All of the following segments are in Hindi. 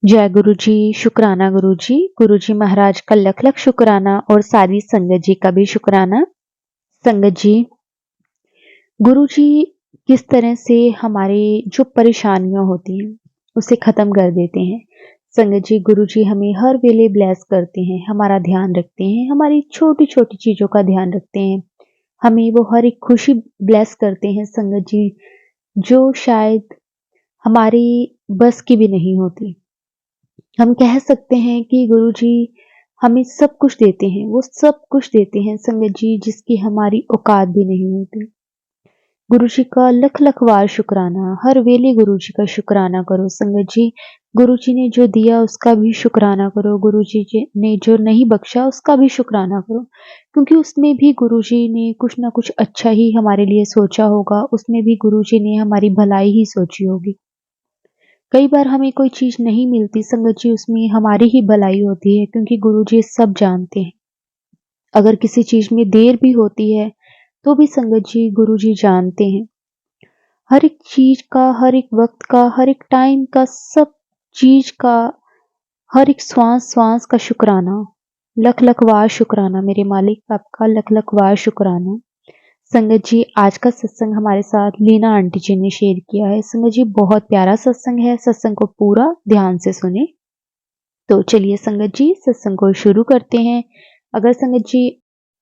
जय गुरु जी, शुक्राना गुरु जी। गुरु जी महाराज का लख लख शुक्राना और सारी संगत जी का भी शुक्राना। संगत जी, गुरु जी किस तरह से हमारी जो परेशानियां होती हैं उसे खत्म कर देते हैं। संगत जी, गुरु जी हमें हर वेले ब्लेस करते हैं, हमारा ध्यान रखते हैं, हमारी छोटी छोटी चीजों का ध्यान रखते हैं, हमें वो हर एक खुशी ब्लेस करते हैं संगत जी, जो शायद हमारी बस की भी नहीं होती। हम कह सकते हैं कि गुरुजी हमें सब कुछ देते हैं, वो सब कुछ देते हैं संगत जी जिसकी हमारी औकात भी नहीं होती। गुरुजी का लख लख बार शुक्राना, हर वेले गुरुजी का शुक्राना करो संगत जी। गुरुजी ने जो दिया उसका भी शुक्राना करो, ने जो नहीं बख्शा उसका भी शुक्राना करो, क्योंकि उसमें भी गुरुजी ने कुछ ना कुछ अच्छा ही हमारे लिए सोचा होगा, उसमें भी गुरुजी ने हमारी भलाई ही सोची होगी। कई बार हमें कोई चीज़ नहीं मिलती संगत जी, उसमें हमारी ही भलाई होती है, क्योंकि गुरुजी सब जानते हैं। अगर किसी चीज़ में देर भी होती है, तो भी संगत जी गुरुजी जानते हैं। हर एक चीज़ का, हर एक वक़्त का, हर एक टाइम का, सब चीज़ का, हर एक श्वास-श्वास का शुक्राना। लख-लख बार शुक्राना मेरे मालिक, आपका लख-लख बार शुक्राना। संगत जी, आज का सत्संग हमारे साथ लीना आंटी जी ने शेयर किया है। संगत जी, बहुत प्यारा सत्संग है, सत्संग को पूरा ध्यान से सुने। तो चलिए संगत जी, सत्संग को शुरू करते हैं। अगर संगत जी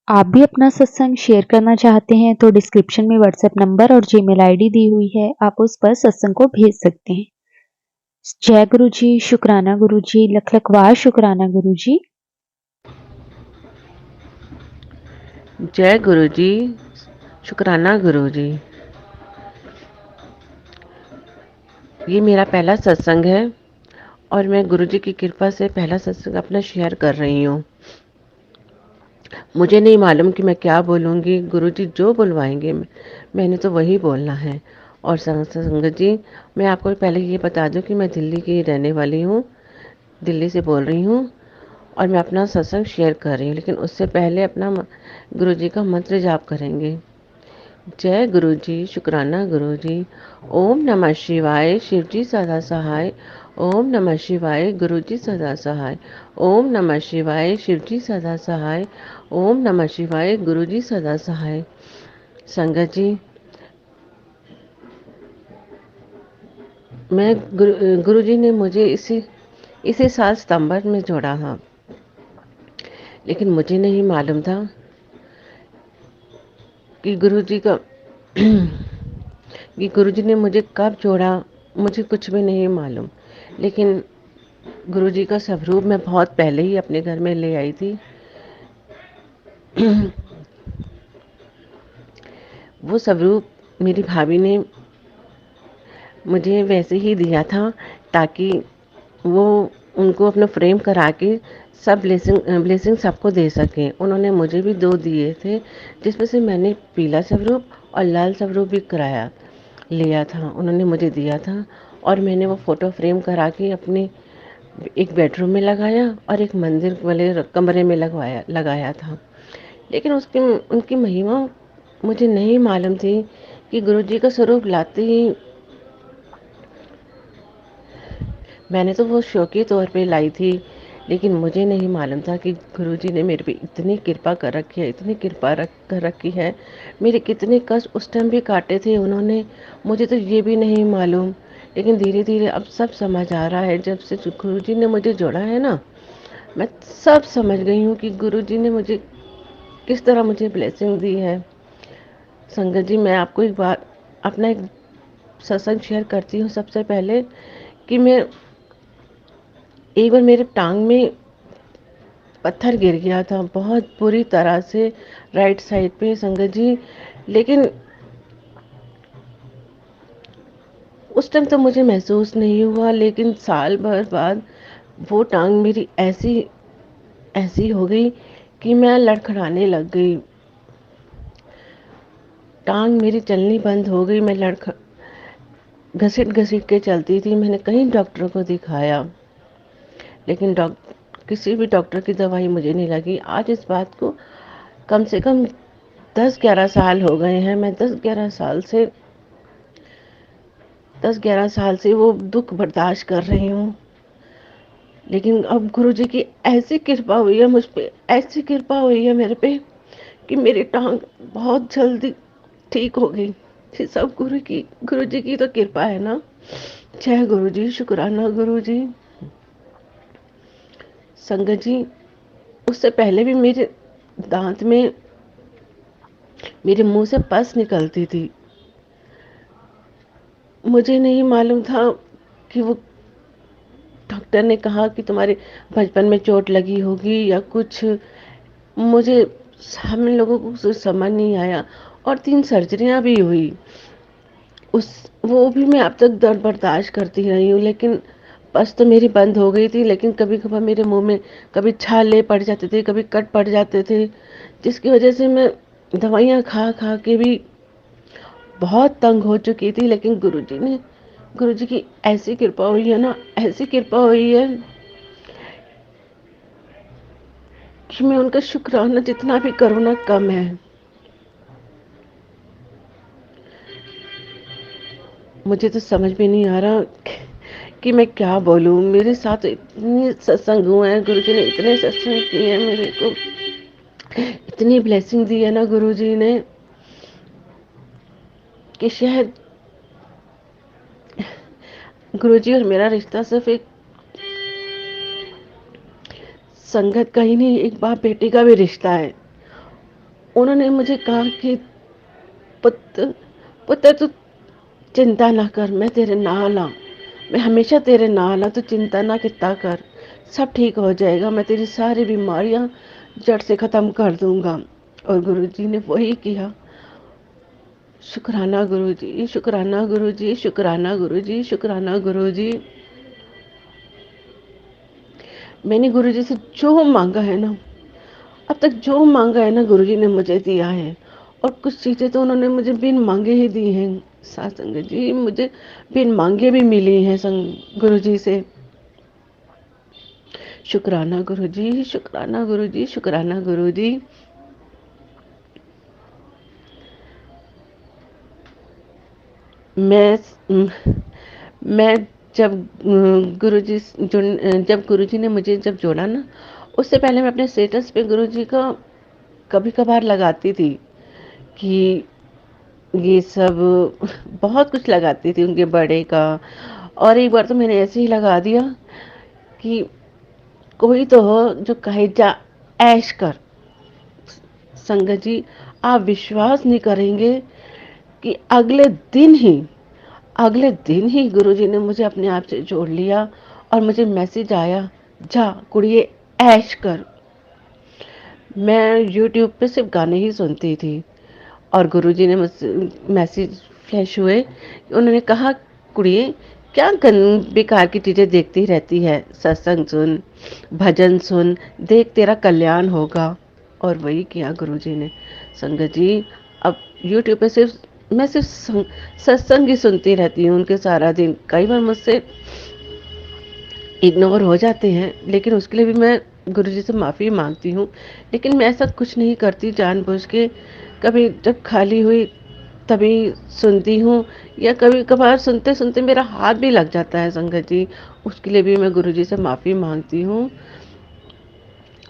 आप भी अपना सत्संग शेयर करना चाहते हैं तो डिस्क्रिप्शन में व्हाट्सएप नंबर और जीमेल आईडी दी हुई है, आप उस पर सत्संग को भेज सकते हैं। जय गुरु जी, शुक्राना गुरु जी, लख लख बार शुक्राना गुरु जी। जय गुरु जी, शुक्राना गुरु जी। ये मेरा पहला सत्संग है और मैं गुरु जी की कृपा से पहला सत्संग अपना शेयर कर रही हूँ। मुझे नहीं मालूम कि मैं क्या बोलूँगी, गुरु जी जो बुलवाएंगे मैंने तो वही बोलना है। और संगत जी, मैं आपको पहले ये बता दूं कि मैं दिल्ली की रहने वाली हूँ, दिल्ली से बोल रही हूँ और मैं अपना सत्संग शेयर कर रही हूँ। लेकिन उससे पहले अपना गुरु जी का मंत्र जाप करेंगे। जय गुरु जी, शुक्राना गुरु जी। ओम नमः शिवाय, शिव जी सदा सहाय। ओम नमः शिवाय, गुरु जी सदा सहाय। ओम नमः शिवाय, शिव जी सदा सहाय। ओम नमः शिवाय, गुरु जी सदा सहाय। संगत जी, मैं गुरु जी ने मुझे इसी साल सितंबर में जोड़ा था, लेकिन मुझे नहीं मालूम था कि गुरु जी का कि गुरु जी ने मुझे कब जोड़ा, मुझे कुछ भी नहीं मालूम। लेकिन गुरु जी का स्वरूप मैं बहुत पहले ही अपने घर में ले आई थी। वो स्वरूप मेरी भाभी ने मुझे वैसे ही दिया था, ताकि वो उनको अपना फ्रेम करा के सब ब्लेसिंग सबको दे सकें। उन्होंने मुझे भी 2 दिए थे, जिसमें से मैंने पीला स्वरूप और लाल स्वरूप भी कराया लिया था, उन्होंने मुझे दिया था। और मैंने वो फ़ोटो फ्रेम करा के अपने एक बेडरूम में लगाया और एक मंदिर वाले कमरे में लगाया था। लेकिन उसकी उनकी महिमा मुझे नहीं मालूम थी कि गुरुजी का स्वरूप लाते ही मैंने तो वो शौकी तौर पे लाई थी। लेकिन मुझे नहीं मालूम था कि गुरुजी ने मेरे पे इतनी कृपा कर रखी है, इतनी कृपा कर रखी है। मेरे कितने कष्ट उस टाइम भी काटे थे उन्होंने, मुझे तो ये भी नहीं मालूम। लेकिन धीरे धीरे अब सब समझ आ रहा है। जब से गुरुजी ने मुझे जोड़ा है ना, मैं सब समझ गई हूँ कि गुरुजी ने मुझे किस तरह मुझे ब्लेसिंग दी है। संगत जी, मैं आपको एक बार अपना एक सत्संग शेयर करती हूँ। सबसे पहले कि मैं एक बार मेरे टांग में पत्थर गिर गया था बहुत बुरी तरह से, राइट साइड पे संगत जी। लेकिन उस टाइम तो मुझे महसूस नहीं हुआ, लेकिन साल भर बाद वो टांग मेरी ऐसी ऐसी हो गई कि मैं लड़खड़ाने लग गई। टांग मेरी चलनी बंद हो गई, मैं घसीट घसीट के चलती थी। मैंने कई डॉक्टरों को दिखाया, लेकिन किसी भी डॉक्टर की दवाई मुझे नहीं लगी। आज इस बात को कम से कम 10-11 साल हो गए हैं। मैं 10-11 साल से वो दुख बर्दाश्त कर रही हूँ। लेकिन अब गुरुजी की ऐसी कृपा हुई है मुझ पे, ऐसी कृपा हुई है मेरे पे कि मेरी टांग बहुत जल्दी ठीक हो गई। ये सब गुरुजी की तो कृपा है ना। जय गुरुजी, शुक्राना गुरुजी। संगत जी, उससे पहले भी मेरे दांत में, मेरे मुंह से पस निकलती थी। मुझे नहीं मालूम था कि वो, डॉक्टर ने कहा कि तुम्हारे बचपन में चोट लगी होगी या कुछ। मुझे, हम लोगों को कुछ समझ नहीं आया। और 3 सर्जरियां भी हुई। उस वो भी मैं अब तक दर्द बर्दाश्त करती रही हूँ, लेकिन बस तो मेरी बंद हो गई थी। लेकिन कभी कभार मेरे मुंह में कभी छाले पड़ जाते थे, कभी कट पड़ जाते थे, जिसकी वजह से मैं दवाइयाँ खा खा के भी बहुत तंग हो चुकी थी। लेकिन गुरुजी की ऐसी कृपा हुई है ना, ऐसी कृपा हुई है कि मैं उनका शुक्राना जितना भी करूँ ना कम है। मुझे तो समझ में नहीं आ रहा कि मैं क्या बोलूँ। मेरे साथ इतने सत्संग हुए हैं, गुरुजी ने इतने सत्संग किए हैं मेरे को, इतनी ब्लेसिंग दी है ना गुरुजी ने, कि शायद गुरुजी और मेरा रिश्ता सिर्फ एक संगत का ही नहीं, एक बाप बेटे का भी रिश्ता है। उन्होंने मुझे कहा कि पुत्र, पुत्र तू चिंता ना कर, मैं तेरे नाल हाँ, मैं हमेशा तेरे नाल हाँ, तू चिंता ना किता कर, सब ठीक हो जाएगा, मैं तेरी सारी बीमारियां जड़ से ख़त्म कर दूंगा। और गुरुजी ने वही किया। शुक्राना गुरुजी, शुक्राना गुरुजी, शुक्राना गुरुजी, शुक्राना गुरुजी। मैंने गुरुजी से जो मांगा है ना, अब तक जो मांगा है ना, गुरुजी ने मुझे दिया है। और कुछ चीज़ें तो उन्होंने मुझे बिन मांगे ही दी हैं। साथ संगत जी, मुझे बिन मांगे भी मिली हैं गुरुजी से। शुक्राना गुरुजी, शुक्राना गुरुजी, शुक्राना गुरुजी। मैं मैं जब गुरुजी जब गुरुजी ने मुझे जब जोड़ा ना, उससे पहले मैं अपने स्टेटस पे गुरुजी का कभी कभार लगाती थी कि ये सब, बहुत कुछ लगाती थी उनके बर्थडे का। और एक बार तो मैंने ऐसे ही लगा दिया कि कोई तो हो जो कहे जा ऐश कर। संगत जी, आप विश्वास नहीं करेंगे कि अगले दिन ही गुरुजी ने मुझे अपने आप से जोड़ लिया। और मुझे मैसेज आया, जा कुड़िए ऐश कर। मैं यूट्यूब पे सिर्फ गाने ही सुनती थी, और गुरुजी ने मुझसे मैसेज फ्लैश हुए। उन्होंने कहा, कुड़िए क्या बेकार की चीज़ें देखती रहती है, सत्संग सुन, भजन सुन, देख तेरा कल्याण होगा। और वही किया गुरुजी ने। संगत जी, अब यूट्यूब पे मैं सिर्फ सत्संग ही सुनती रहती हूँ उनके सारा दिन। कई बार मुझसे इग्नोर हो जाते हैं, लेकिन उसके लिए भी मैं गुरुजी से माफ़ी मांगती हूँ। लेकिन मैं ऐसा कुछ नहीं करती जानबूझ के। कभी जब खाली हुई तभी सुनती हूँ, या कभी कभार सुनते सुनते मेरा हाथ भी लग जाता है संगत जी, उसके लिए भी मैं गुरुजी से माफ़ी मांगती हूँ।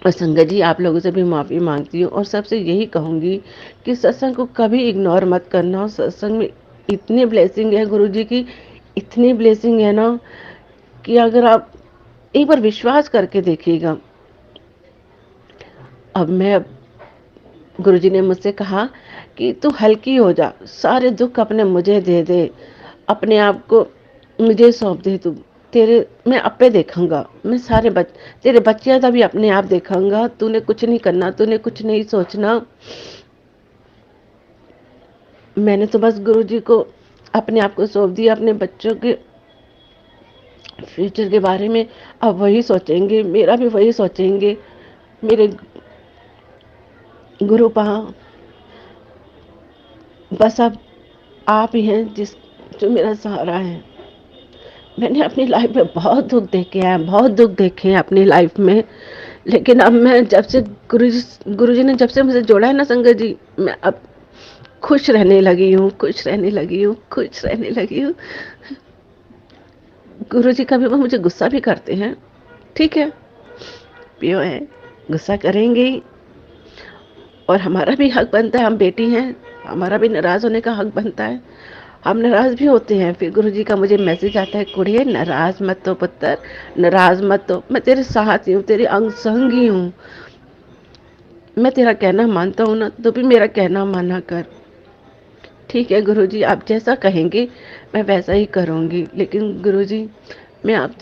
और संगत जी, आप लोगों से भी माफ़ी मांगती हूँ, और सबसे यही कहूँगी कि सत्संग को कभी इग्नोर मत करना। सत्संग में इतनी ब्लेसिंग है गुरुजी की, इतनी ब्लेसिंग है ना, कि अगर आप एक बार विश्वास करके देखिएगा। अब गुरुजी ने मुझसे कहा कि तू हल्की हो जा, सारे दुख अपने मुझे दे दे, अपने आप को मुझे सौंप दे तू। तेरे मैं अपे देखूंगा, मैं तेरे बच्चियां का भी अपने आप देखूंगा। तूने कुछ नहीं करना, तूने कुछ नहीं सोचना। मैंने तो बस गुरुजी को अपने आप को सौंप दिया, अपने बच्चों के फ्यूचर के बारे में अब वही सोचेंगे, मेरा भी वही सोचेंगे। मेरे गुरु पहा बस अब आप ही हैं जो मेरा सहारा है। मैंने अपनी लाइफ में बहुत दुख देखे हैं, बहुत दुख देखे हैं अपनी लाइफ में। लेकिन अब मैं जब से गुरुजी ने जब से मुझे जोड़ा है ना संगत जी, मैं अब खुश रहने लगी हूँ, खुश रहने लगी हूँ, खुश रहने लगी हूँ। गुरुजी कभी वो मुझे गुस्सा भी करते हैं, ठीक है, पियो है, गुस्सा करेंगे ही, और हमारा भी हक बनता है, हम बेटी हैं, हमारा भी नाराज़ होने का हक बनता है। हम नाराज़ भी होते हैं। फिर गुरुजी का मुझे मैसेज आता है, कुड़िए नाराज़ मत हो पुत्र, नाराज़ मत हो, मैं तेरे साथ ही हूँ, तेरी अंग संगी हूँ। मैं तेरा कहना मानता हूँ ना, तो भी मेरा कहना माना कर। ठीक है गुरुजी, आप जैसा कहेंगे मैं वैसा ही करूँगी। लेकिन गुरुजी, मैं आप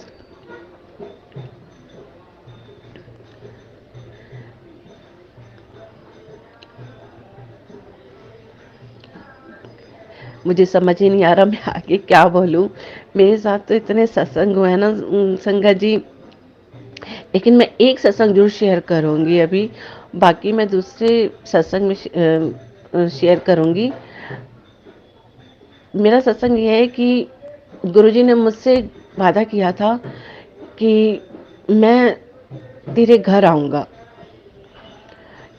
मुझे समझ ही नहीं आ रहा मैं आगे क्या बोलूँ। मेरे साथ तो इतने सत्संग हुए हैं ना संगत जी, लेकिन मैं एक सत्संग ज़रूर शेयर करूँगी अभी, बाकी मैं दूसरे सत्संग में शेयर करूँगी। मेरा सत्संग ये है कि गुरुजी ने मुझसे वादा किया था कि मैं तेरे घर आऊँगा।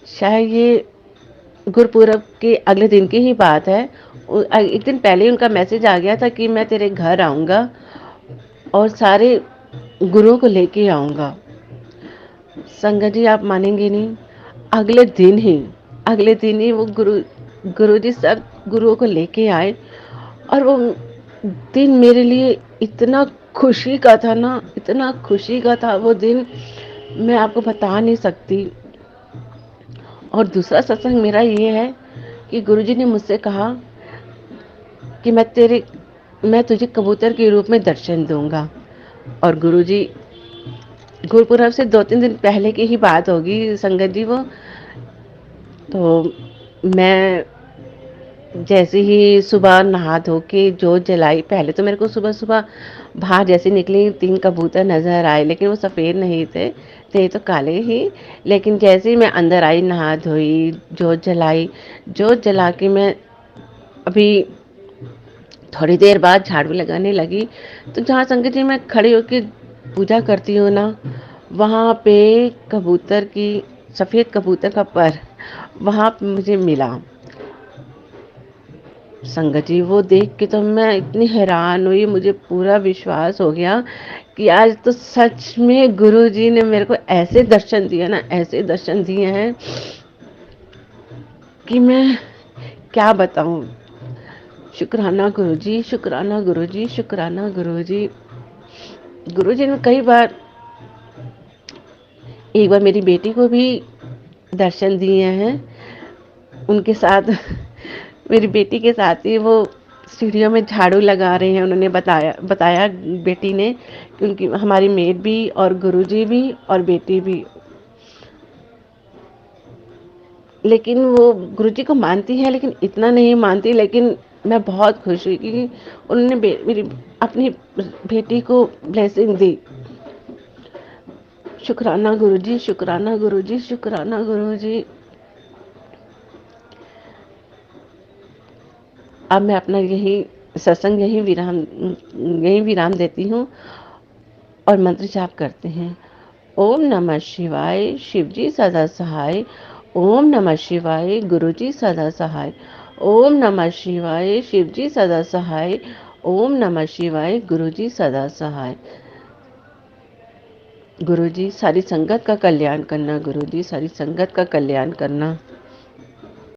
शायद ये गुरुपुरब के अगले दिन की ही बात है। एक दिन पहले ही उनका मैसेज आ गया था कि मैं तेरे घर आऊँगा और सारे गुरुओं को लेके आऊँगा। संगत जी, आप मानेंगे नहीं, अगले दिन ही वो गुरुजी सब गुरुओं को लेके आए, और वो दिन मेरे लिए इतना खुशी का था ना, इतना खुशी का था वो दिन, मैं आपको बता नहीं सकती। और दूसरा सत्संग मेरा ये है कि गुरुजी ने मुझसे कहा कि मैं तुझे कबूतर के रूप में दर्शन दूंगा। और गुरुजी, गुरुपुरब से 2-3 दिन पहले की ही बात होगी संगत जी वो। तो मैं जैसे ही सुबह नहा धो के जोत जलाई, पहले तो मेरे को सुबह सुबह बाहर जैसे निकली 3 कबूतर नज़र आए, लेकिन वो सफ़ेद नहीं थे तो काले ही। लेकिन जैसे ही मैं अंदर आई, नहा धोई, जोत जला के मैं अभी थोड़ी देर बाद झाड़ू लगाने लगी, तो जहाँ संगत जी मैं खड़ी होकर पूजा करती हूँ ना, वहाँ पे सफ़ेद कबूतर का पर वहाँ पे मुझे मिला। संगत जी, वो देख के तो मैं इतनी हैरान हुई, मुझे पूरा विश्वास हो गया कि आज तो सच में गुरुजी ने मेरे को ऐसे दर्शन दिए ना, ऐसे दर्शन दिए हैं कि मैं क्या बताऊं। शुक्राना गुरुजी, शुक्राना गुरुजी, शुक्राना गुरुजी। गुरुजी ने कई बार, एक बार मेरी बेटी को भी दर्शन दिए हैं। उनके साथ मेरी बेटी के साथ ही वो सीढ़ियों में झाड़ू लगा रहे हैं। उन्होंने बताया बेटी ने कि उनकी हमारी मेड भी और गुरुजी भी और बेटी भी, लेकिन वो गुरुजी को मानती है लेकिन इतना नहीं मानती। लेकिन मैं बहुत खुश हुई कि उन्होंने मेरी अपनी बेटी को ब्लेसिंग दी। शुक्राना गुरुजी, शुक्राना गुरुजी, शुक्राना गुरुजी। अब मैं अपना सत्संग यही विराम देती हूँ और मंत्र जाप करते हैं। ओम नमः शिवाय, शिवजी सदा सहाय। ओम नमः शिवाय, गुरुजी सदा सहाय। ओम नमः शिवाय, शिवजी सदा सहाय। ओम नमः शिवाय, गुरुजी सदा सहाय। गुरुजी, सारी संगत का कल्याण करना। गुरुजी, सारी संगत का कल्याण करना।